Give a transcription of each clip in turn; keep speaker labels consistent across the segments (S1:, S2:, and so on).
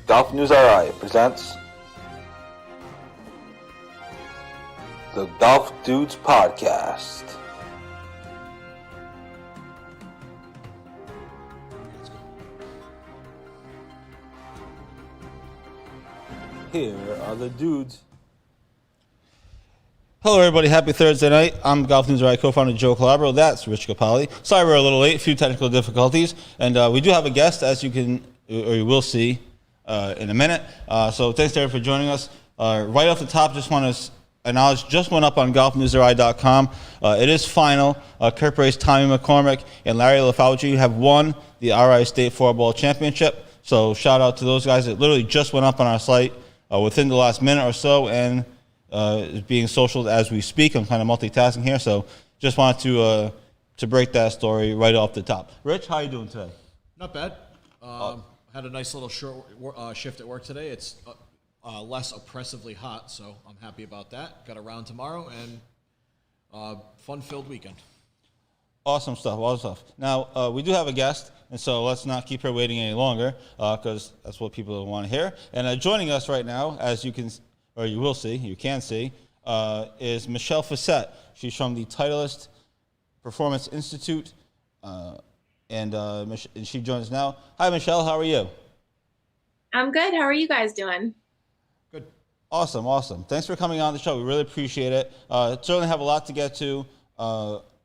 S1: Golf News RI presents the Golf Dudes Podcast. Here are the dudes.
S2: Hello, everybody. Happy Thursday night. I'm Golf News RI co-founder Joe Calabro. That's Rich Capali. Sorry we're a little late. A few technical difficulties. And we do have a guest, as you can, or you will see in a minute. So thanks, Derek, for joining us. Right off the top, just want to acknowledge, just went up on golfnewsri.com. It is final. Kurt Brace, Tommy McCormick, and Larry LaFauci have won the RI State Four-Ball Championship. So shout out to those guys. It literally just went up on our site within the last minute or so, and is being socialed as we speak. I'm kind of multitasking here, so just wanted to break that story right off the top. Rich, how are you doing today?
S3: Not bad. Had a nice little short shift at work today. It's less oppressively hot, so I'm happy about that. Got a round tomorrow and fun-filled weekend.
S2: Awesome stuff. Now, we do have a guest, and so let's not keep her waiting any longer, because that's what people want to hear. And joining us right now, as you can, or you will see, you can see, is Michelle Facette. She's from the Titleist Performance Institute, and she joins us now. Hi, Michelle. How are you?
S4: I'm good. How are you guys doing?
S3: Good.
S2: Awesome. Thanks for coming on the show. We really appreciate it. Certainly have a lot to get to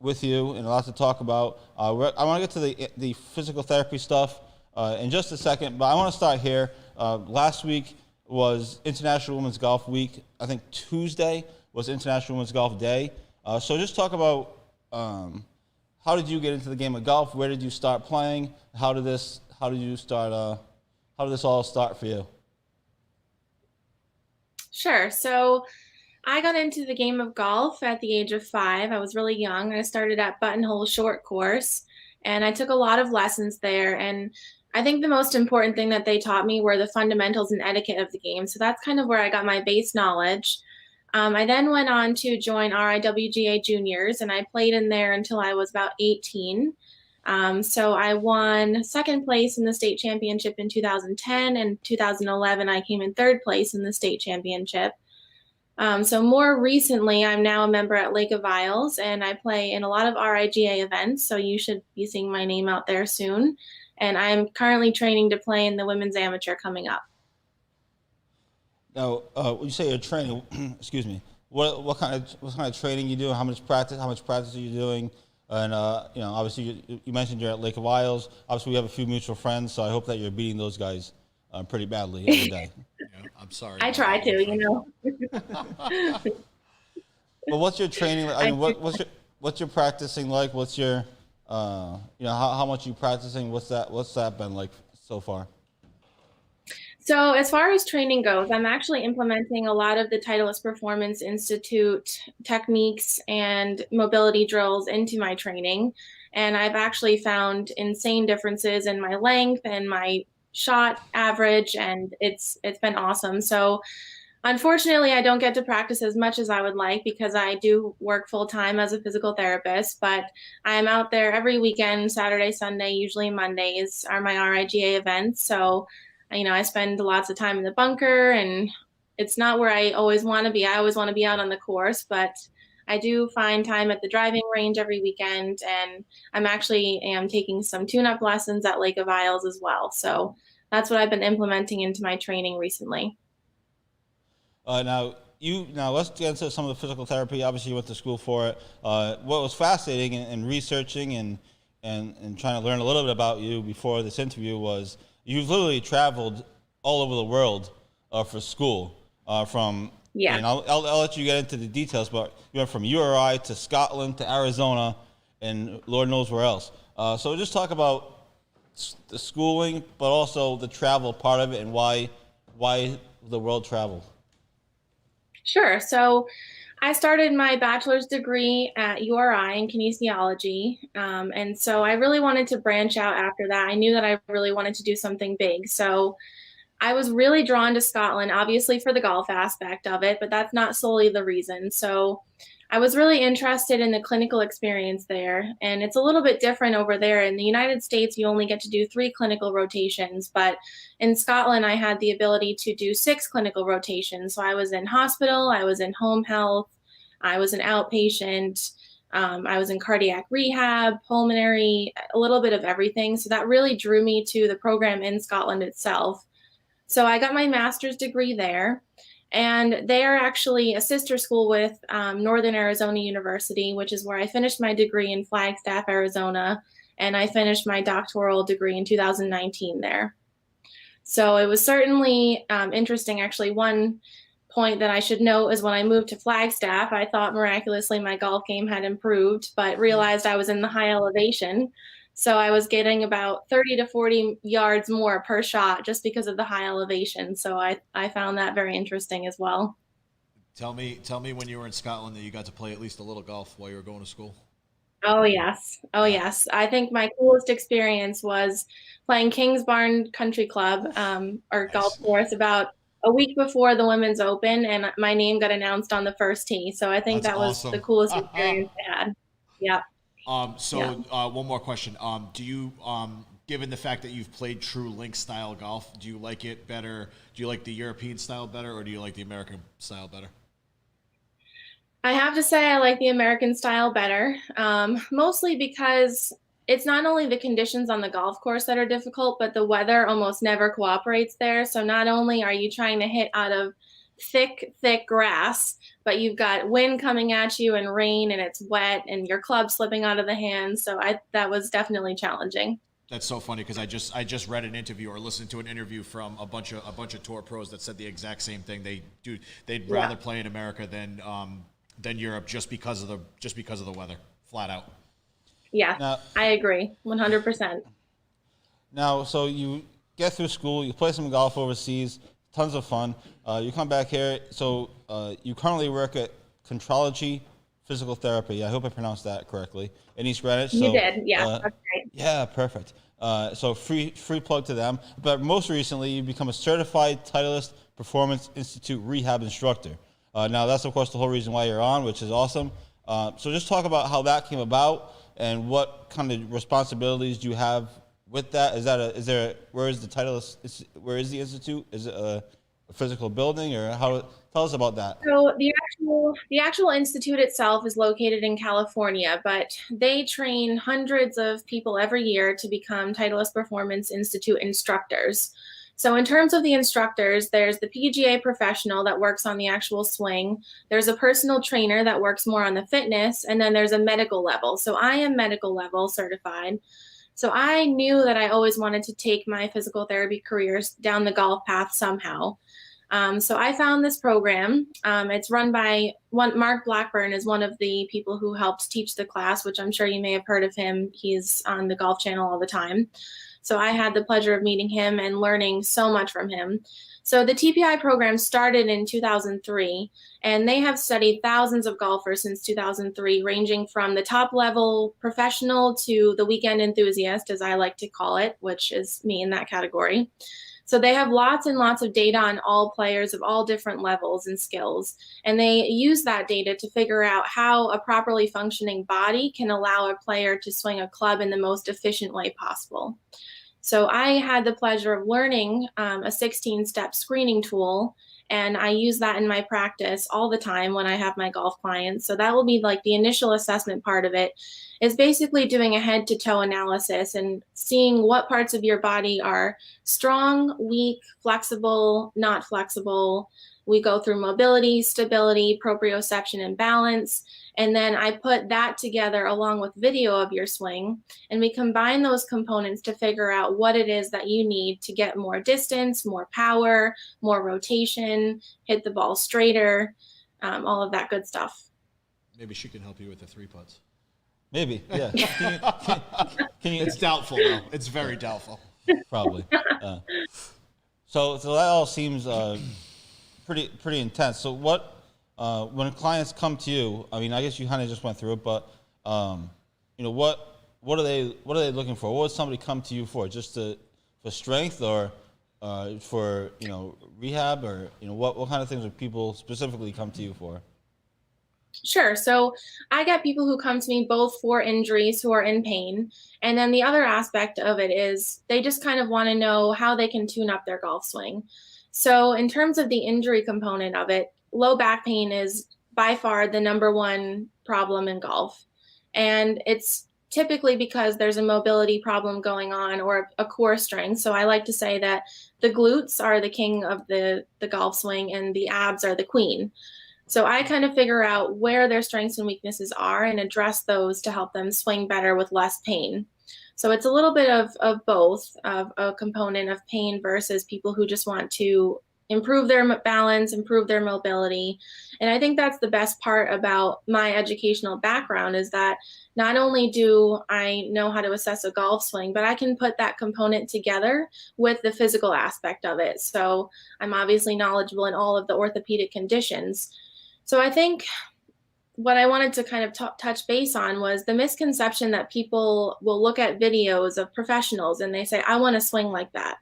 S2: with you and a lot to talk about. I want to get to the physical therapy stuff in just a second, but I want to start here. Last week was International Women's Golf Week. I think Tuesday was International Women's Golf Day. So just talk about how did you get into the game of golf? Where did you start playing? How did this all start for you?
S4: Sure. So I got into the game of golf at the age of 5. I was really young. I started at Buttonhole Short Course, and I took a lot of lessons there. And I think the most important thing that they taught me were the fundamentals and etiquette of the game. So that's kind of where I got my base knowledge. I then went on to join RIWGA Juniors, and I played in there until I was about 18. So I won second place in the state championship in 2010, and 2011 I came in third place in the state championship. So more recently, I'm now a member at Lake of Isles, and I play in a lot of RIGA events, so you should be seeing my name out there soon. And I'm currently training to play in the Women's Amateur coming up.
S2: Now, when you say you're training, excuse me, what kind of training you do? How much practice are you doing? And obviously you mentioned you're at Lake of Isles. Obviously, we have a few mutual friends, so I hope that you're beating those guys pretty badly every day.
S3: Yeah, I'm sorry.
S4: I try to,
S2: But what's your training? I mean, what's your practicing like? What's your how much you practicing? What's that been like so far?
S4: So as far as training goes, I'm actually implementing a lot of the Titleist Performance Institute techniques and mobility drills into my training. And I've actually found insane differences in my length and my shot average, and it's been awesome. So unfortunately, I don't get to practice as much as I would like because I do work full time as a physical therapist, but I'm out there every weekend, Saturday, Sunday, usually Mondays are my RIGA events. So I spend lots of time in the bunker, and it's not where I always want to be. I always want to be out on the course, but I do find time at the driving range every weekend, and I'm taking some tune-up lessons at Lake of Isles as well. So that's what I've been implementing into my training recently.
S2: Now let's get into some of the physical therapy. Obviously, you went to school for it. What was fascinating in researching and trying to learn a little bit about you before this interview was you've literally traveled all over the world for school.
S4: Yeah.
S2: And I'll let you get into the details, but you went from URI to Scotland to Arizona, and Lord knows where else. So just talk about the schooling, but also the travel part of it and why the world traveled.
S4: Sure. So I started my bachelor's degree at URI in kinesiology. And so I really wanted to branch out after that. I knew that I really wanted to do something big. So I was really drawn to Scotland, obviously for the golf aspect of it, but that's not solely the reason. So I was really interested in the clinical experience there. And it's a little bit different over there. In the United States, you only get to do 3 clinical rotations, but in Scotland, I had the ability to do 6 clinical rotations. So I was in hospital, I was in home health, I was an outpatient, I was in cardiac rehab, pulmonary, a little bit of everything. So that really drew me to the program in Scotland itself. So I got my master's degree there. And they are actually a sister school with Northern Arizona University, which is where I finished my degree in Flagstaff, Arizona. And I finished my doctoral degree in 2019 there. So it was certainly interesting. Actually, one point that I should note is when I moved to Flagstaff, I thought miraculously my golf game had improved, but realized I was in the high elevation. So I was getting about 30 to 40 yards more per shot just because of the high elevation. So I found that very interesting as well.
S3: Tell me when you were in Scotland that you got to play at least a little golf while you were going to school.
S4: Oh, yes. Oh, yes. I think my coolest experience was playing Kingsbarn Country Club or
S3: Nice.
S4: golf course about a week before the Women's Open, and my name got announced on the first tee. So I think
S3: That's
S4: that was
S3: awesome.
S4: the coolest experience I had. Yeah.
S3: One more question. Do you, given the fact that you've played true link style golf, do you like it better? Do you like the European style better, or do you like the American style better?
S4: I have to say I like the American style better, mostly because it's not only the conditions on the golf course that are difficult, but the weather almost never cooperates there. So not only are you trying to hit out of thick, thick grass, but you've got wind coming at you and rain and it's wet and your club slipping out of the hand. So that was definitely challenging.
S3: That's so funny because I just read an interview or listened to an interview from a bunch of tour pros that said the exact same thing. They'd rather play in America than Europe just because of the weather, flat out.
S4: Yeah,
S2: Now,
S4: I agree 100%.
S2: now, so you get through school, you play some golf overseas, tons of fun. You come back here, so you currently work at Contrology Physical Therapy. I hope I pronounced that correctly. In East Greenwich.
S4: You
S2: So,
S4: did, yeah, that's right.
S2: Yeah, perfect. So free plug to them. But most recently, you become a certified Titleist Performance Institute rehab instructor. Now, that's of course the whole reason why you're on, which is awesome. So just talk about how that came about and what kind of responsibilities do you have with that. Where is the Titleist? Where is the institute? Is it a physical building, or how? Tell us about that.
S4: So the actual institute itself is located in California, but they train hundreds of people every year to become Titleist Performance Institute instructors. So in terms of the instructors, there's the PGA professional that works on the actual swing. There's a personal trainer that works more on the fitness, and then there's a medical level. So I am medical level certified. So I knew that I always wanted to take my physical therapy careers down the golf path somehow. So I found this program. It's run by Mark Blackburn is one of the people who helped teach the class, which I'm sure you may have heard of him. He's on the Golf Channel all the time. So I had the pleasure of meeting him and learning so much from him. So the TPI program started in 2003, and they have studied thousands of golfers since 2003, ranging from the top level professional to the weekend enthusiast, as I like to call it, which is me in that category. So they have lots and lots of data on all players of all different levels and skills. And they use that data to figure out how a properly functioning body can allow a player to swing a club in the most efficient way possible. So I had the pleasure of learning a 16-step screening tool, and I use that in my practice all the time when I have my golf clients. So that will be like the initial assessment part of it, is basically doing a head-to-toe analysis and seeing what parts of your body are strong, weak, flexible, not flexible. We go through mobility, stability, proprioception, and balance. And then I put that together along with video of your swing, and we combine those components to figure out what it is that you need to get more distance, more power, more rotation, hit the ball straighter, all of that good stuff.
S3: Maybe she can help you with the 3-putts.
S2: Maybe, yeah. Can you
S3: It's doubtful, though. It's very doubtful.
S2: probably? So that all seems pretty intense. So what? When clients come to you, I mean, I guess you kind of just went through it, but what are they looking for? What would somebody come to you for? Just for strength, or for rehab, or what kind of things would people specifically come to you for?
S4: Sure. So I get people who come to me both for injuries who are in pain. And then the other aspect of it is they just kind of want to know how they can tune up their golf swing. So, in terms of the injury component of it, low back pain is by far the number one problem in golf. And it's typically because there's a mobility problem going on or a core strength. So, I like to say that the glutes are the king of the golf swing and the abs are the queen. So I kind of figure out where their strengths and weaknesses are and address those to help them swing better with less pain. So it's a little bit of both, of a component of pain versus people who just want to improve their balance, improve their mobility. And I think that's the best part about my educational background is that not only do I know how to assess a golf swing, but I can put that component together with the physical aspect of it. So I'm obviously knowledgeable in all of the orthopedic conditions. So I think what I wanted to kind of touch base on was the misconception that people will look at videos of professionals and they say, I want to swing like that.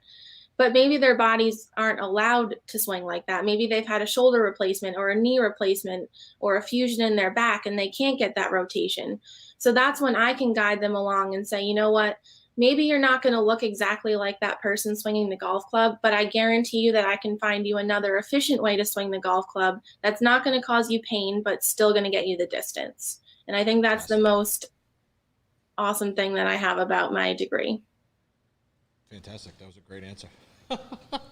S4: But maybe their bodies aren't allowed to swing like that. Maybe they've had a shoulder replacement or a knee replacement or a fusion in their back and they can't get that rotation. So that's when I can guide them along and say, you know what? Maybe you're not going to look exactly like that person swinging the golf club, but I guarantee you that I can find you another efficient way to swing the golf club that's not going to cause you pain, but still going to get you the distance. And I think that's the most awesome thing that I have about my degree.
S3: Fantastic. That was a great answer.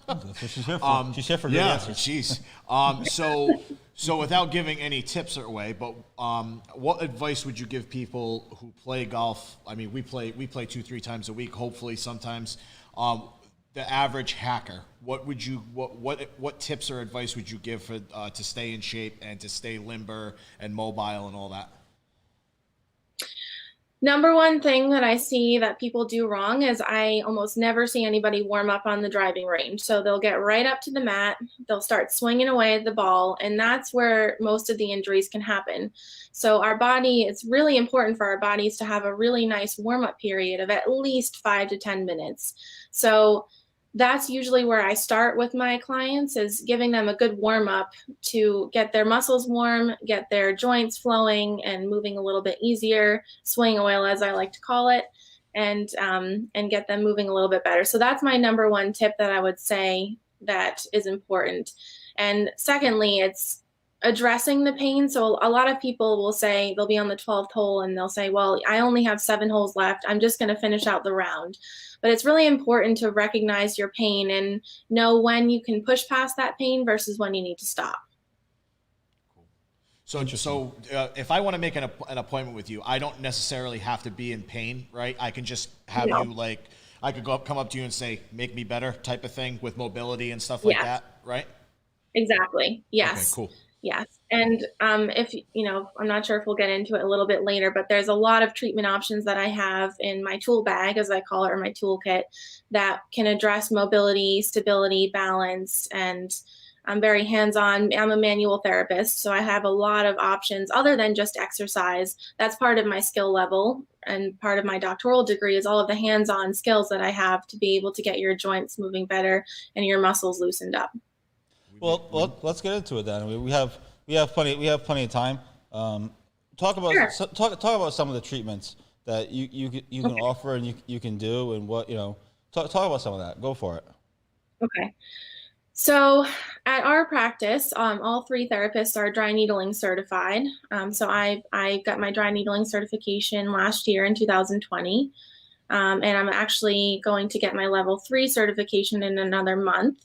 S2: That's what she's here for. She's here for good answers.
S3: Jeez. So without giving any tips away, but what advice would you give people who play golf? I mean, we play 2-3 times a week, hopefully sometimes. The average hacker, what tips or advice would you give for to stay in shape and to stay limber and mobile and all that?
S4: Number one thing that I see that people do wrong is I almost never see anybody warm up on the driving range. So they'll get right up to the mat, they'll start swinging away at the ball, and that's where most of the injuries can happen. So our body, it's really important for our bodies to have a really nice warm-up period of at least 5 to 10 minutes. So that's usually where I start with my clients is giving them a good warm up to get their muscles warm, get their joints flowing and moving a little bit easier, swing oil as I like to call it, and get them moving a little bit better. So that's my number one tip that I would say that is important. And secondly, it's addressing the pain. So a lot of people will say they'll be on the 12th hole and they'll say, well, I only have 7 holes left. I'm just going to finish out the round. But it's really important to recognize your pain and know when you can push past that pain versus when you need to stop.
S3: So if I want to make an appointment with you, I don't necessarily have to be in pain, right? I can just have you I could come up to you and say, make me better type of thing with mobility and stuff like that, right?
S4: Exactly. Yes.
S3: Okay, cool.
S4: Yes. And if, I'm not sure if we'll get into it a little bit later, but there's a lot of treatment options that I have in my tool bag, as I call it, or my toolkit that can address mobility, stability, balance, and I'm very hands-on. I'm a manual therapist, so I have a lot of options other than just exercise. That's part of my skill level, and part of my doctoral degree is all of the hands-on skills that I have to be able to get your joints moving better and your muscles loosened up.
S2: Well, let's get into it then. We have plenty of time. Talk about some of the treatments that you can offer and you can do, and what talk about some of that. Go for it.
S4: Okay. So at our practice, all 3 therapists are dry needling certified. So I got my dry needling certification last year in 2020, and I'm actually going to get my level 3 certification in another month.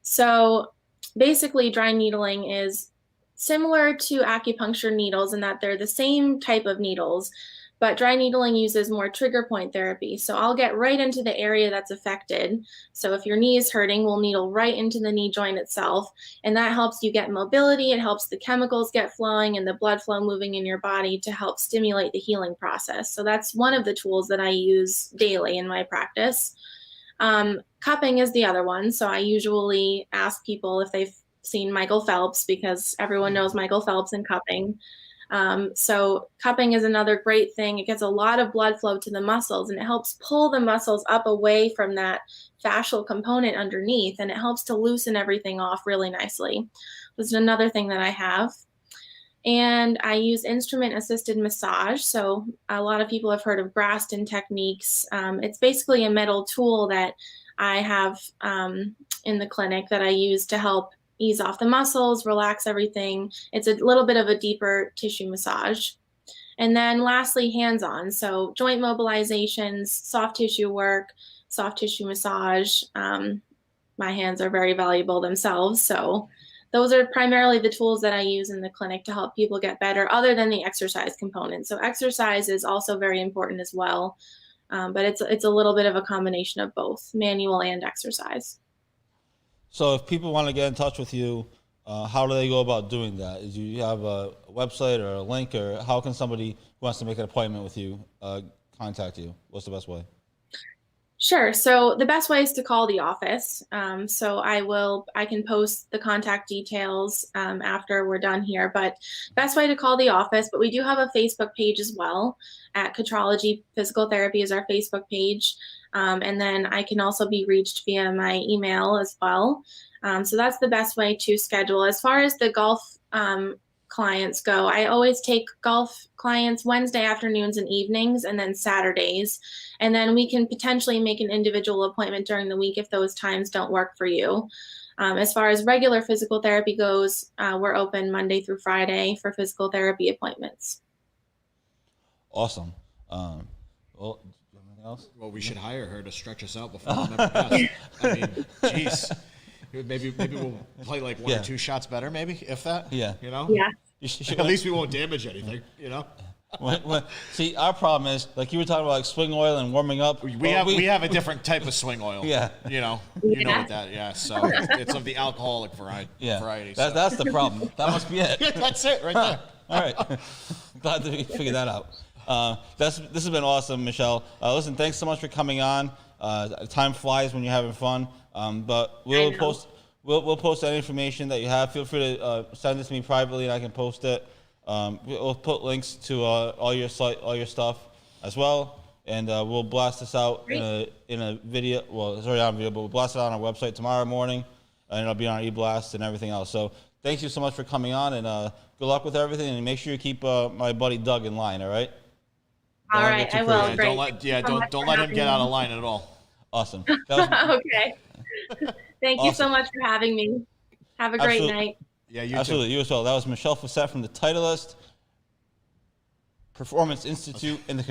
S4: So basically, dry needling is similar to acupuncture needles in that they're the same type of needles, but dry needling uses more trigger point therapy. So I'll get right into the area that's affected. So if your knee is hurting, we'll needle right into the knee joint itself, and that helps you get mobility. It helps the chemicals get flowing and the blood flow moving in your body to help stimulate the healing process. So that's one of the tools that I use daily in my practice. Cupping is the other one. So I usually ask people if they've seen Michael Phelps, because everyone knows Michael Phelps and cupping. So cupping is another great thing. It gets a lot of blood flow to the muscles, and it helps pull the muscles up away from that fascial component underneath, and it helps to loosen everything off really nicely. This is another thing that I have. And I use instrument assisted massage. So a lot of people have heard of Graston techniques. It's basically a metal tool that I have in the clinic that I use to help ease off the muscles, relax everything. It's a little bit of a deeper tissue massage. And then lastly, hands-on. So joint mobilizations, soft tissue work, soft tissue massage. My hands are very valuable themselves. So those are primarily the tools that I use in the clinic to help people get better, other than the exercise component. So exercise is also very important as well. But it's a little bit of a combination of both manual and exercise.
S2: So if people want to get in touch with you, how do they go about doing that? Do you have a website or a link, or how can somebody who wants to make an appointment with you contact you? What's the best way?
S4: Sure. So the best way is to call the office. So I can post the contact details after we're done here, but best way to call the office. But we do have a Facebook page as well at Katrology Physical Therapy is our Facebook page. And then I can also be reached via my email as well. So that's the best way to schedule. As far as the golf clients go, I always take golf clients Wednesday afternoons and evenings, and then Saturdays. And then we can potentially make an individual appointment during the week if those times don't work for you. As far as regular physical therapy goes, we're open Monday through Friday for physical therapy appointments.
S2: Awesome. Well, do you have anything else?
S3: Well, we should hire her to stretch us out before the never pass. I mean, jeez. Maybe we'll play like one or two shots better, maybe, if that.
S2: Yeah.
S3: You know?
S4: Yeah.
S3: At least we won't damage anything, you know?
S2: See, our problem is, like you were talking about, like swing oil and warming up.
S3: We have a different type of swing oil.
S2: Yeah.
S3: You know what that, yeah. So it's of the alcoholic variety. So.
S2: That's the problem. That must be it.
S3: That's it right there.
S2: All right. Glad that we figured that out. This has been awesome, Michelle. Listen, thanks so much for coming on. Time flies when you're having fun. But we'll post any information that you have. Feel free to send it to me privately, and I can post it. We'll put links to all your stuff as well, and we'll blast this out in a video. Well, it's already on video, but we'll blast it out on our website tomorrow morning, and it'll be on eBlast and everything else. So thank you so much for coming on, and good luck with everything. And make sure you keep my buddy Doug in line. All right.
S4: All right, I will.
S3: Don't let him get out of line at all.
S2: Awesome.
S4: Okay. Thank you so much for having me. Have a great night.
S3: Yeah, you
S2: Absolutely.
S3: too.
S2: You as well. That was Michelle Facette from the Titleist Performance Institute in the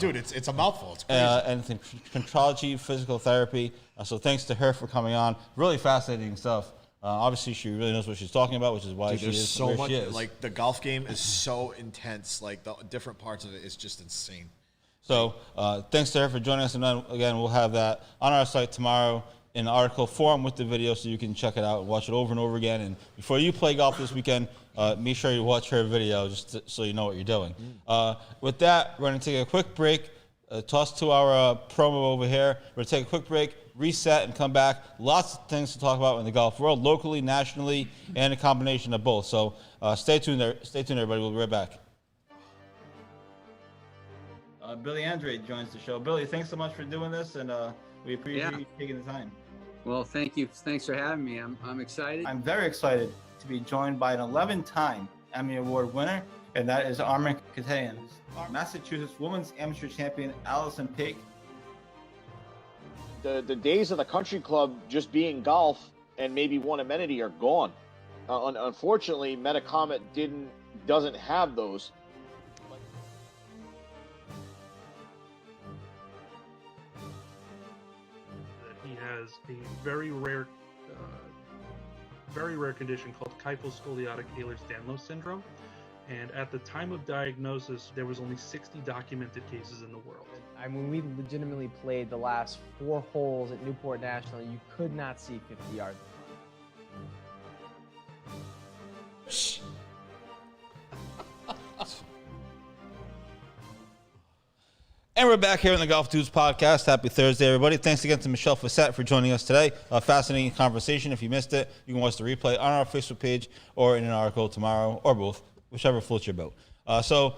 S3: dude, it's a mouthful. It's crazy.
S2: And the Contrology Physical Therapy. So thanks to her for coming on. Really fascinating stuff. Obviously, she really knows what she's talking about, which is why she is
S3: so
S2: where
S3: much.
S2: she is.
S3: Like the golf game is so intense. Like the different parts of it is just insane.
S2: So thanks to her for joining us. And then, again, we'll have that on our site tomorrow in the article form with the video, so you can check it out and watch it over and over again. And before you play golf this weekend, make sure you watch her video so you know what you're doing. With that, we're going to take a quick break, toss to our promo over here. We're going to take a quick break, reset, and come back. Lots of things to talk about in the golf world, locally, nationally, and a combination of both. So stay tuned there. Stay tuned, everybody. We'll be right back. Billy Andre joins the show. Billy, thanks so much for doing this, and we appreciate you taking the time.
S5: Well, thank you. Thanks for having me. I'm excited.
S2: I'm very excited to be joined by an 11-time Emmy Award winner, and that is Armen Keteyian. Massachusetts Women's Amateur Champion Allison Paik.
S6: The days of the country club just being golf and maybe one amenity are gone. Unfortunately, Metacomet doesn't have those.
S7: He has a very rare condition called kyphoscoliotic Ehlers-Danlos syndrome. And at the time of diagnosis, there was only 60 documented cases in the world.
S8: I mean, we legitimately played the last 4 holes at Newport National. You could not see 50 yards.
S2: And we're back here on the Golf Dudes podcast. Happy Thursday, everybody. Thanks again to Michelle Facette for joining us today. A fascinating conversation. If you missed it, you can watch the replay on our Facebook page or in an article tomorrow, or both, whichever floats your boat. So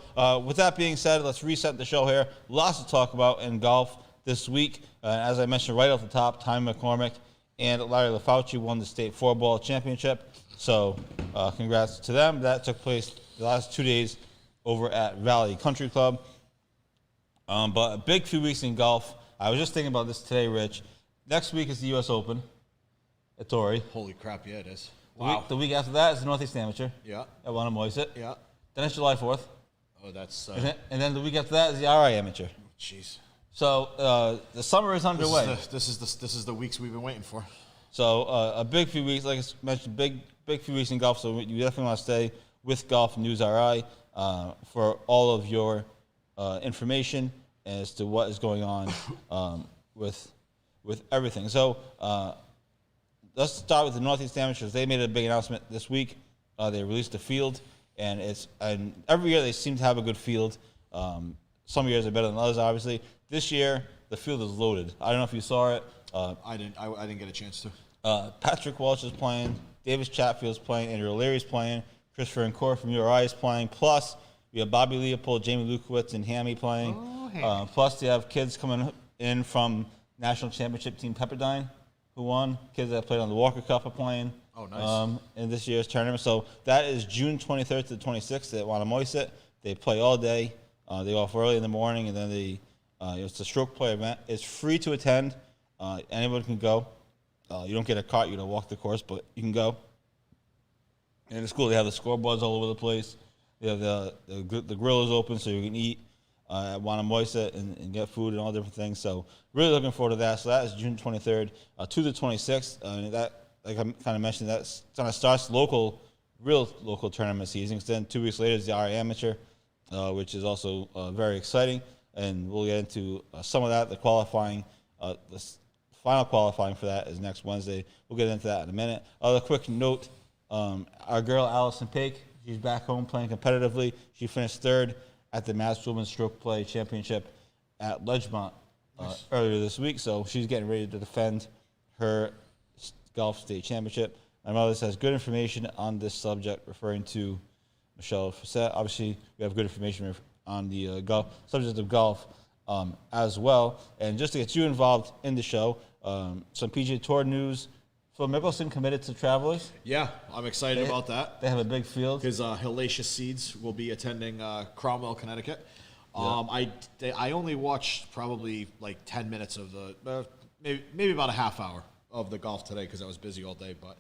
S2: with that being said, let's reset the show here. Lots to talk about in golf this week. As I mentioned right off the top, Tommy McCormick and Larry LaFauci won the state 4-ball championship. So congrats to them. That took place the last 2 days over at Valley Country Club. But a big few weeks in golf. I was just thinking about this today, Rich. Next week is the U.S. Open at Torrey.
S3: Holy crap! Yeah, it is.
S2: The week after that is the Northeast Amateur
S3: Yeah.
S2: at Wannamoisett.
S3: Yeah.
S2: Then it's July 4th.
S3: Oh, that's.
S2: And then the week after that is the RI Amateur.
S3: Jeez.
S2: So the summer is underway.
S3: This is the weeks we've been waiting for.
S2: So a big few weeks, like I mentioned, big few weeks in golf. So you definitely want to stay with Golf News RI for all of your information as to what is going on with everything. So let's start with the Northeast Amateurs. They made a big announcement this week. They released the field, and every year they seem to have a good field. Some years are better than others, obviously. This year the field is loaded. I don't know if you saw it.
S3: I didn't get a chance to.
S2: Patrick Walsh is playing. Davis Chatfield's playing. Andrew O'Leary's playing. Christopher Encore from URI is playing. Plus, we have Bobby Leopold, Jamie Lukowitz, and Hammy playing. Plus, they have kids coming in from National Championship Team Pepperdine, who won. Kids that played on the Walker Cup are playing.
S3: Oh, nice.
S2: In this year's tournament. So that is June 23rd to the 26th at Wannamoisett. They play all day. They go off early in the morning, and then it's a stroke play event. It's free to attend. Anyone can go. You don't get a cart. You don't walk the course, but you can go. And it's cool. They have the scoreboards all over the place. They have the grill is open, so you can eat at Wannamoisett and get food and all different things. So really looking forward to that. So that is June 23rd to the 26th. That, like I kind of mentioned, that's kind of starts real local tournament season. Then 2 weeks later is the RI Amateur, which is also very exciting. And we'll get into some of that. The qualifying, the final qualifying for that is next Wednesday. We'll get into that in a minute. Other quick note, our girl Allison Paik, she's back home playing competitively. She finished third at the Mass Women's Stroke Play Championship at Ledgemont earlier this week. So she's getting ready to defend her golf state championship. My mother has good information on this subject, referring to Michelle Facette. Obviously, we have good information on the subject of golf as well. And just to get you involved in the show, some PGA Tour news. Phil Mickelson committed to Travelers.
S3: Yeah, I'm excited about that.
S2: They have a big field.
S3: His Hellacious Seeds will be attending Cromwell, Connecticut. I only watched probably like 10 minutes of the maybe about a half hour of the golf today because I was busy all day. But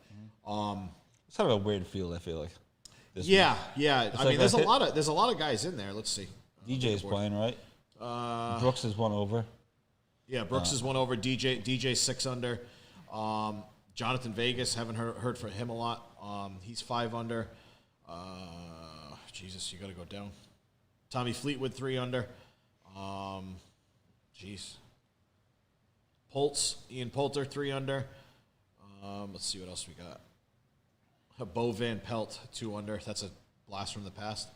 S2: it's kind of a weird field, I feel like.
S3: Yeah. I mean, there's a lot of guys in there. Let's see.
S2: DJ's playing, right? Brooks is one over.
S3: Yeah, Brooks is one over. DJ 6 under. Jonathan Vegas, haven't heard from him a lot. He's 5 under. Jesus, you got to go down. Tommy Fleetwood 3 under. Ian Poulter 3 under. Let's see what else we got. Bo Van Pelt 2 under. That's a blast from the past.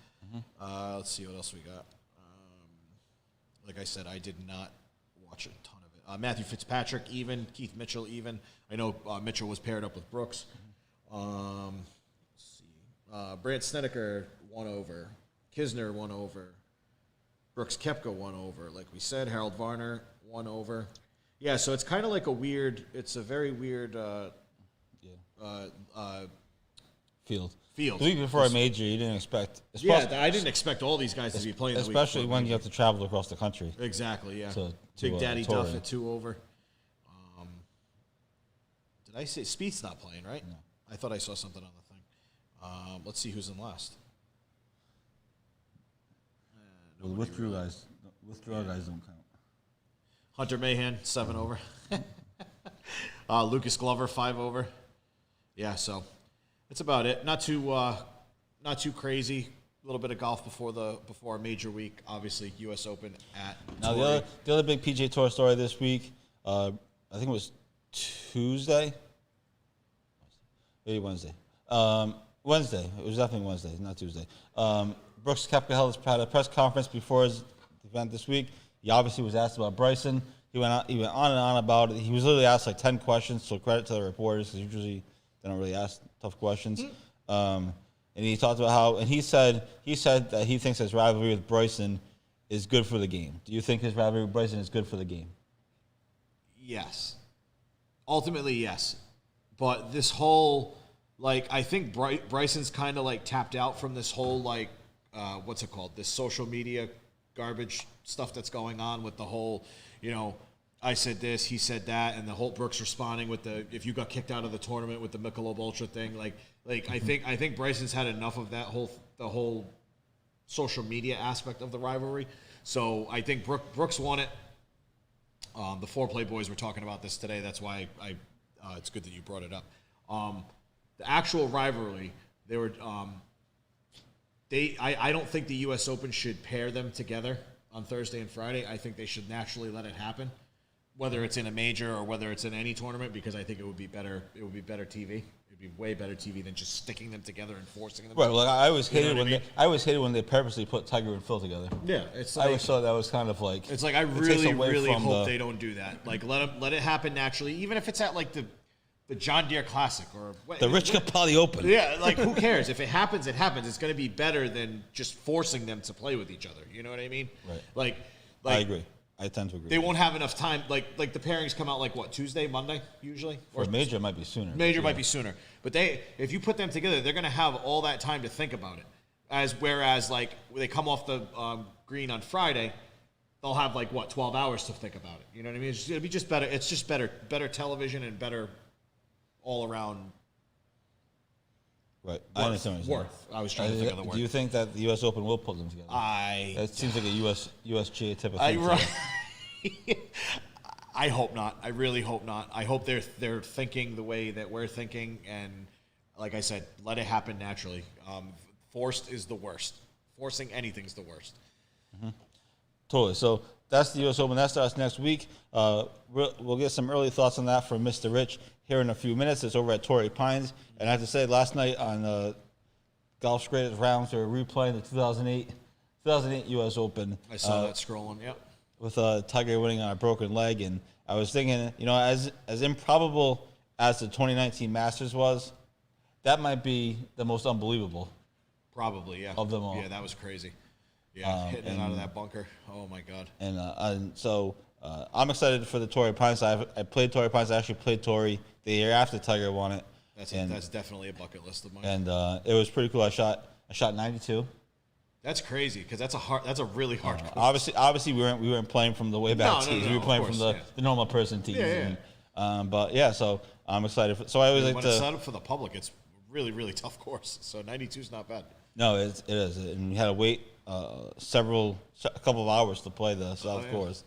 S3: Let's see what else we got. Like I said, I did not watch a ton of it. Matthew Fitzpatrick even. Keith Mitchell even. I know Mitchell was paired up with Brooks. Let's see. Brant Snedeker 1 over. Kisner 1 over. Brooks Koepka 1 over. Like we said, Harold Varner 1 over. Yeah, so it's kind of like it's a very weird
S2: Field.
S3: Field.
S2: The week before I made you didn't expect.
S3: I didn't expect all these guys to be playing.
S2: Especially when you have to travel across the country.
S3: Exactly, yeah.
S2: To
S3: Big Daddy
S2: Torrey.
S3: Duff at 2 over. Did I say Spieth's not playing, right?
S2: No.
S3: I thought I saw something on the thing. Let's see who's in last.
S2: The withdrew guys don't count.
S3: Hunter Mahan 7 over. Lucas Glover 5 over. Yeah, so that's about it. Not too crazy. A little bit of golf before a major week. Obviously, U.S. Open at
S2: Now
S3: Torrey.
S2: the other big PGA Tour story this week, I think it was Tuesday, maybe Wednesday. Wednesday. It was definitely Wednesday, not Tuesday. Brooks Koepka had a press conference before his event this week. He obviously was asked about Bryson. He went on and on about it. He was literally asked like 10 questions, so credit to the reporters because usually they don't really ask tough questions. And he talked about how, and he said that he thinks his rivalry with Bryson is good for the game. Do you think his rivalry with Bryson is good for the game?
S3: Yes. Ultimately, yes. But this whole like I think Bryson's kind of like tapped out from this whole like what's it called? This social media garbage stuff that's going on with the whole, I said this, he said that, and the whole Brooks responding with the if you got kicked out of the tournament with the Michelob Ultra thing. Like I think Bryson's had enough of that the whole social media aspect of the rivalry. So I think Brooks won it. The Foreplay boys were talking about this today. That's why it's good that you brought it up. The actual rivalry, they were. I don't think the U.S. Open should pair them together on Thursday and Friday. I think they should naturally let it happen, whether it's in a major or whether it's in any tournament, because I think it would be better. It would be better TV. It'd be way better TV than just sticking them together and forcing them.
S2: Right. Well, I always
S3: You know
S2: hated
S3: what I
S2: when
S3: mean?
S2: I always hated when they purposely put Tiger and Phil together.
S3: Yeah, it's
S2: I
S3: like
S2: always thought that was kind of like
S3: it's like I
S2: it takes
S3: really
S2: away
S3: really
S2: from
S3: hope
S2: the-
S3: they don't do that. Like let it happen naturally, even if it's at like the John Deere Classic or
S2: the Rich Capelli Open.
S3: Yeah, like who cares? If it happens, it happens. It's going to be better than just forcing them to play with each other. You know what I mean?
S2: Right.
S3: Like
S2: I agree. I tend to agree.
S3: They won't have enough time. Like the pairings come out like what, Tuesday, Monday usually?
S2: For a major, it might be sooner.
S3: Major might be sooner. But if you put them together, they're going to have all that time to think about it. Whereas like when they come off the green on Friday, they'll have like what, 12 hours to think about it. You know what I mean? It'll be just better. It's just better television and better all around.
S2: Right. I understand what you're saying.
S3: I was trying to think of the word.
S2: Do you think that the U.S. Open will put them together? It seems like a USGA type of thing.
S3: I hope not. I really hope not. I hope they're thinking the way that we're thinking, and like I said, let it happen naturally. Forced is the worst. Forcing anything's the worst.
S2: Totally. So that's the U.S. Open. That starts next week. We'll get some early thoughts on that from Mr. Rich here in a few minutes. It's over at Torrey Pines. And I have to say, last night on Golf's Greatest Rounds, they were replaying the 2008 U.S. Open.
S3: I saw that scrolling, yep.
S2: With Tiger winning on a broken leg. And I was thinking, as improbable as the 2019 Masters was, that might be the most unbelievable.
S3: Probably, yeah.
S2: Of them all.
S3: Yeah, that was crazy. Yeah, hitting it out of that bunker. Oh, my God.
S2: And so I'm excited for the Torrey Pines. I played Torrey Pines. I actually played Torrey the year after Tiger won it.
S3: That's definitely a bucket list of mine.
S2: And it was pretty cool. I shot 92.
S3: That's crazy because that's a really hard course.
S2: Obviously we weren't playing from the way back tees. We were playing from the normal person tees.
S3: Yeah.
S2: But yeah, so I'm excited. So I always like
S3: when
S2: to.
S3: it's set up for the public, it's really really tough course. So 92 is not bad.
S2: No, it is, and we had to wait a couple of hours to play the South course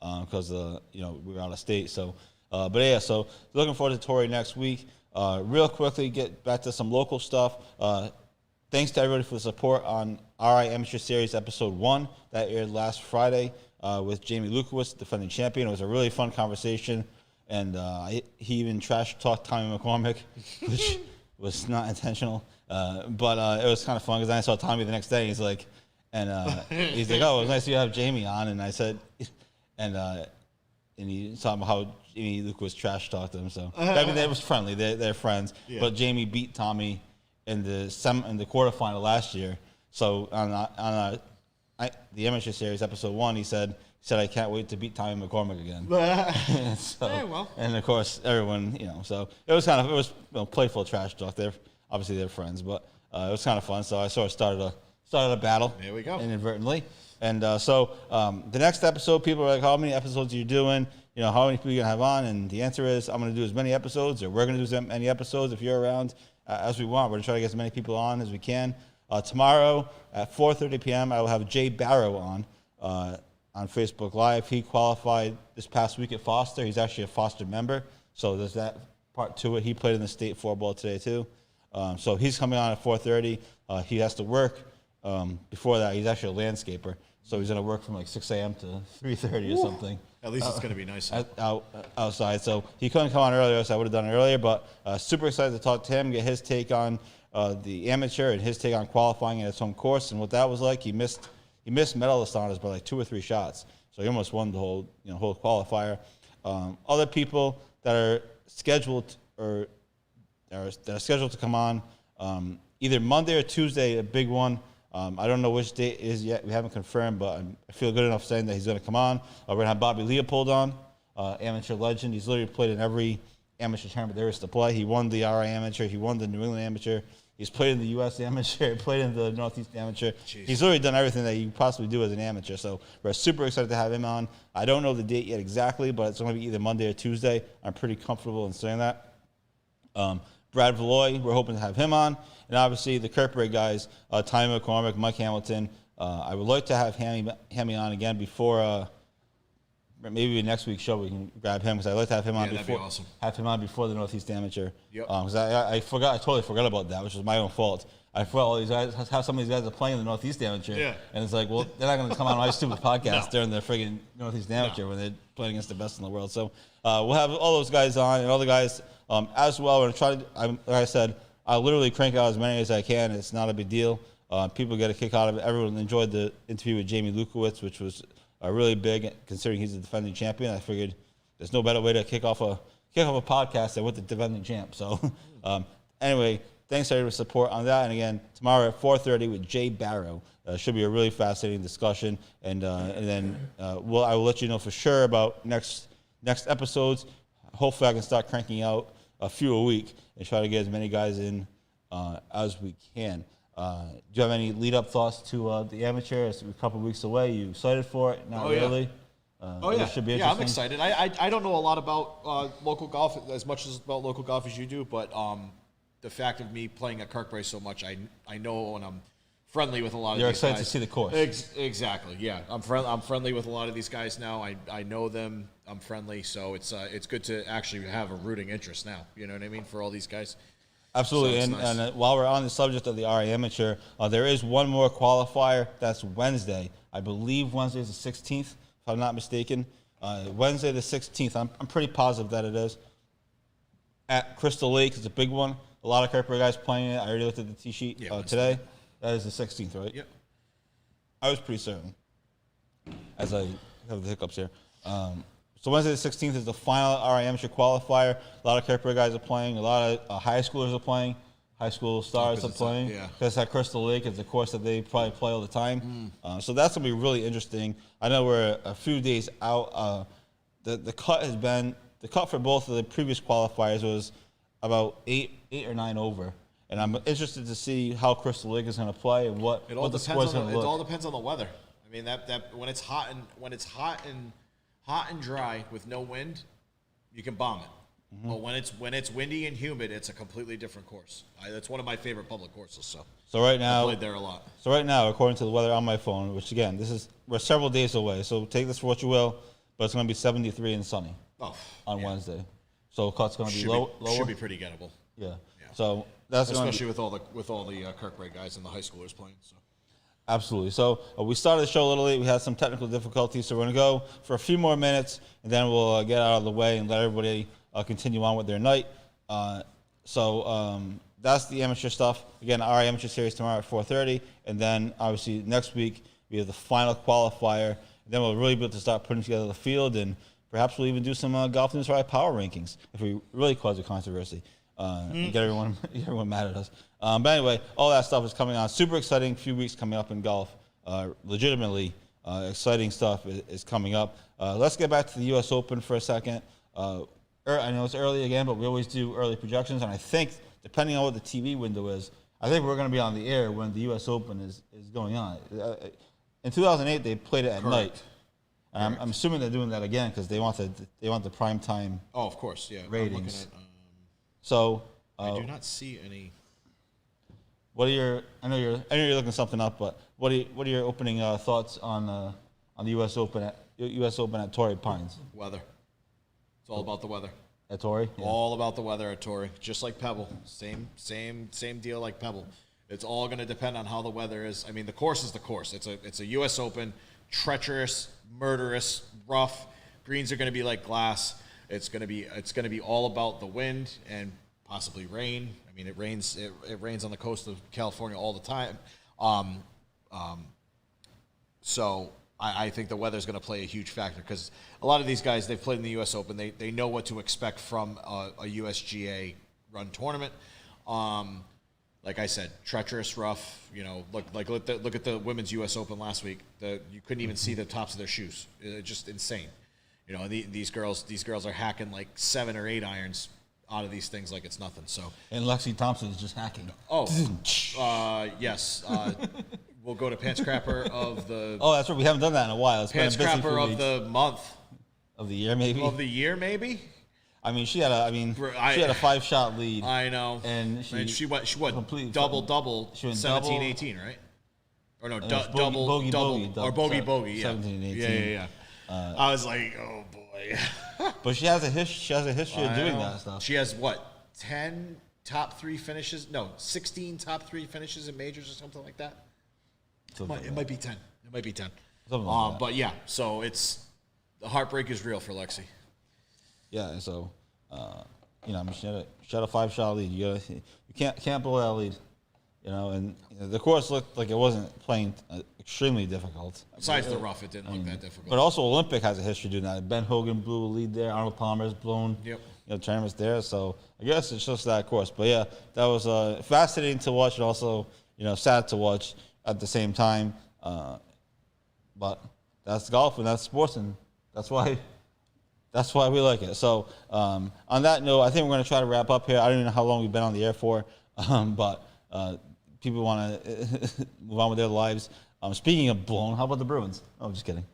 S2: because we were out of state. So, but yeah, so looking forward to Torrey next week. Real quickly, get back to some local stuff. Thanks to everybody for the support on RI Amateur Series Episode 1 that aired last Friday with Jamie Lukowitz, defending champion. It was a really fun conversation, and he even trash-talked Tommy McCormick, which was not intentional. But it was kind of fun because then I saw Tommy the next day. He's like, oh, it was nice to have Jamie on. And I said, and he was talking about how Jamie Lukowitz trash-talked him. So, I mean, it was friendly. They're friends. Yeah. But Jamie beat Tommy in the quarterfinal last year. So on the Amateur Series Episode 1, he said I can't wait to beat Tommy McCormick again. And of course everyone, so it was playful trash talk. They're friends, but it was kind of fun. So I sort of started a battle.
S3: There we go.
S2: Inadvertently. And so the next episode, people are like, how many episodes are you doing? How many people are you going to have on? And the answer is, I'm going to do as many episodes, or we're going to do as many episodes if you're around as we want. We're going to try to get as many people on as we can. Tomorrow at 4:30 p.m., I will have Jay Barrow on Facebook Live. He qualified this past week at Foster. He's actually a Foster member, so there's that part to it. He played in the state floorball today, too. So he's coming on at 4:30. He has to work. Before that, he's actually a landscaper, so he's going to work from like 6 a.m. to 3:30 or something.
S3: At least it's going to be nice
S2: outside. So he couldn't come on earlier, so I would have done it earlier. But super excited to talk to him, get his take on the amateur and his take on qualifying at his home course and what that was like. He missed medalist honors by like 2 or 3 shots, so he almost won the whole qualifier. Other people that are scheduled to come on either Monday or Tuesday, a big one. I don't know which date it is yet. We haven't confirmed, but I feel good enough saying that he's going to come on. We're going to have Bobby Leopold on, amateur legend. He's literally played in every amateur tournament there is to play. He won the RI Amateur. He won the New England Amateur. He's played in the U.S. Amateur. He played in the Northeast Amateur.
S3: Jeez.
S2: He's already done everything that you possibly do as an amateur. So we're super excited to have him on. I don't know the date yet exactly, but it's going to be either Monday or Tuesday. I'm pretty comfortable in saying that. Brad Valoy, we're hoping to have him on. And obviously the Kirkbride guys, Tommy McCormick, Mike Hamilton. I would like to have Hammy on again before maybe next week's show we can grab him because I'd like to have him on
S3: that'd
S2: before
S3: be awesome.
S2: have him on before the Northeast Amateur.
S3: Yep.
S2: Because I totally forgot about that, which was my own fault. I forgot all these guys, how some of these guys are playing in the Northeast Amateur.
S3: Yeah.
S2: And it's like, well, they're not going to come on my stupid podcast during the friggin' Northeast Amateur when they're playing against the best in the world. So we'll have all those guys on and all the guys as well. We're going to try to, like I said, I'll literally crank out as many as I can. It's not a big deal. People get a kick out of it. Everyone enjoyed the interview with Jamie Lukowitz, which was really big considering he's the defending champion. I figured there's no better way to kick off a podcast than with the defending champ. So anyway, thanks for your support on that. And again, tomorrow at 4:30 with Jay Barrow. Should be a really fascinating discussion. And then I will let you know for sure about next episodes. Hopefully I can start cranking out a few a week and try to get as many guys in as we can. Do you have any lead-up thoughts to the amateur? It's a couple weeks away. You excited for it? Not really? It should be interesting.
S3: I'm excited. I don't know a lot about local golf as much as about local golf as you do, but the fact of me playing at Kirkbride so much, I know, and I'm friendly with a lot of
S2: You're
S3: these
S2: excited
S3: guys.
S2: to see the course.
S3: Exactly, yeah. I'm friendly with a lot of these guys now. I know them. I'm friendly, so it's good to actually have a rooting interest now. You know what I mean, for all these guys.
S2: Absolutely,
S3: So
S2: and
S3: nice.
S2: while we're on the subject of the RA Amateur, there is one more qualifier. That's Wednesday. I believe Wednesday is the 16th, if I'm not mistaken. Wednesday the 16th. I'm pretty positive that it is. At Crystal Lake, it's a big one. A lot of Kirkbride guys playing it. I already looked at the tee sheet today. That is the 16th, right?
S3: Yep.
S2: I was pretty certain, as I have the hiccups here. So Wednesday the 16th is the final RI Amateur qualifier. A lot of Kirkbride guys are playing. A lot of high schoolers are playing. High school stars are playing. Because at Crystal Lake is a course that they probably play all the time. So that's going to be really interesting. I know we're a few days out. The cut for both of the previous qualifiers was about eight or nine over. And I'm interested to see how Crystal Lake is going to play and what the score's going to look.
S3: It all depends on the weather. I mean, that when it's hot and dry with no wind, you can bomb it. But when it's windy and humid, it's a completely different course. That's one of my favorite public courses.
S2: So right now,
S3: I played there a lot.
S2: So right now, according to the weather on my phone, which again, we're several days away. So take this for what you will, but it's going to be 73 and sunny on Wednesday. So cut's going to be lower.
S3: Should be pretty gettable.
S2: Yeah. So that's
S3: especially with all the Kirkbride guys and the high schoolers playing. So.
S2: Absolutely. So we started the show a little late. We had some technical difficulties, so we're going to go for a few more minutes, and then we'll get out of the way and let everybody continue on with their night. So that's the amateur stuff. Again, our amateur series tomorrow at 4:30, and then obviously next week we have the final qualifier. And then we'll really be able to start putting together the field, and perhaps we'll even do some Golf News Right power rankings if we really cause a controversy. And get everyone mad at us. But anyway, all that stuff is coming on. Super exciting few weeks coming up in golf. Legitimately exciting stuff is coming up. Let's get back to the U.S. Open for a second. I know it's early again, but we always do early projections. And I think, depending on what the TV window is, I think we're going to be on the air when the U.S. Open is going on. In 2008, they played it at night. And I'm assuming they're doing that again because they want the prime time.
S3: Oh, of course, yeah.
S2: Ratings.
S3: So I do not see any.
S2: What are your? I know you're looking something up, but what are your opening thoughts on the U.S. Open at Torrey Pines?
S3: Weather. It's all about the weather.
S2: At Torrey. Yeah.
S3: All about the weather at Torrey, just like Pebble. Same deal like Pebble. It's all going to depend on how the weather is. I mean, the course is the course. It's a U.S. Open, treacherous, murderous, rough. Greens are going to be like glass. It's going to be all about the wind and possibly rain. I mean, it rains on the coast of California all the time. So I think the weather is going to play a huge factor because a lot of these guys, they've played in the U.S. Open. They know what to expect from a USGA run tournament. Like I said, treacherous, rough. You know, look at the women's U.S. Open last week. You couldn't even see the tops of their shoes. It's just insane. You know, these girls are hacking like 7 or 8 irons out of these things like it's nothing. So,
S2: And Lexi Thompson is just hacking.
S3: yes. We'll go to Pants Crapper of the
S2: Oh, that's right. We haven't done that in a while. It's
S3: Pants
S2: been a busy few
S3: Crapper of
S2: weeks.
S3: the month
S2: Of the year, maybe.
S3: of the year, maybe.
S2: I mean, she had a 5-shot lead.
S3: I know.
S2: And
S3: she went
S2: completely
S3: double,
S2: she went
S3: 17,
S2: double.
S3: 18, right? Or no,
S2: it was
S3: double,
S2: bogey,
S3: or bogey, yeah.
S2: 17 and 18.
S3: Yeah. I was like, oh boy.
S2: But she has a history of doing
S3: I know.
S2: that stuff.
S3: She has what? 10 top 3 finishes? No, 16 top 3 finishes in majors or something like that. It might be 10. It might be 10.
S2: Something like that.
S3: But yeah, so the heartbreak is real for Lexi.
S2: Yeah, and so I mean, she had a 5-shot lead. You can't blow that lead. And the course looked like it wasn't playing extremely difficult.
S3: Besides the rough, it didn't look that difficult.
S2: But also Olympic has a history doing that. Ben Hogan blew a lead there. Arnold Palmer's blown tournaments there. So I guess it's just that course. But yeah, that was fascinating to watch and also sad to watch at the same time. But that's golf and that's sports, and that's why we like it. So on that note, I think we're going to try to wrap up here. I don't even know how long we've been on the air for, but people want to move on with their lives. Speaking of blown, how about the Bruins? Oh, just kidding.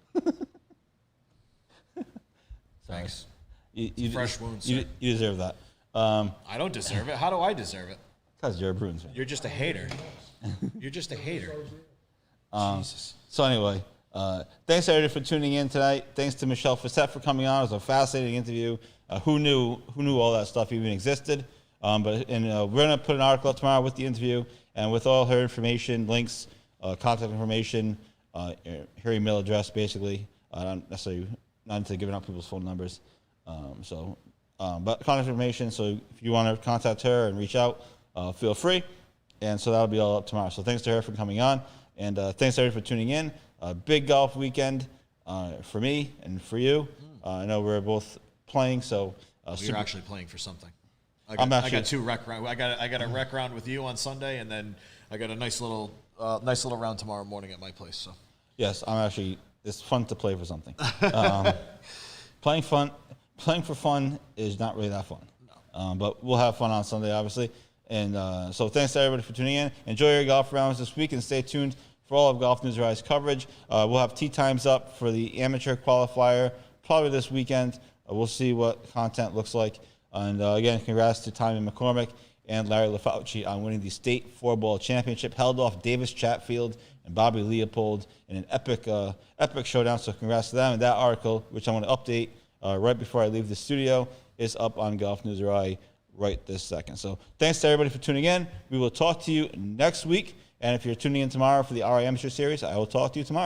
S3: Thanks.
S2: You
S3: fresh wounds,
S2: You
S3: sir.
S2: deserve that.
S3: I don't deserve it. How do I deserve it?
S2: Because you're a Bruins fan.
S3: You're just a hater. You're just a hater. Jesus.
S2: So anyway, thanks everybody for tuning in tonight. Thanks to Michelle Facette for coming on. It was a fascinating interview. Who knew all that stuff even existed? We're gonna put an article up tomorrow with the interview and with all her information, links, contact information, her email address, basically. Not into giving out people's phone numbers. But contact information. So if you want to contact her and reach out, feel free. And so that'll be all up tomorrow. So thanks to her for coming on. And thanks everybody for tuning in. Big golf weekend for me and for you. I know we're both playing, so
S3: You're actually playing for something. I
S2: I'm
S3: got
S2: actually-
S3: 2 rec rounds. I got a rec round with you on Sunday, and then I got a nice little round tomorrow morning at my place. So
S2: yes, it's fun to play for something. Playing for fun is not really that fun. No. But we'll have fun on Sunday, obviously. And so thanks to everybody for tuning in. Enjoy your golf rounds this week and stay tuned for all of Golf News Rise coverage. We'll have tee times up for the amateur qualifier probably this weekend. We'll see what content looks like. And again, congrats to Tommy McCormick and Larry LaFauci on winning the state 4-ball championship, held off Davis Chatfield and Bobby Leopold in an epic showdown. So congrats to them. And that article, which I'm going to update right before I leave the studio, is up on Golf News Rise right this second. So thanks to everybody for tuning in. We will talk to you next week. And if you're tuning in tomorrow for the RI Amateur Series, I will talk to you tomorrow.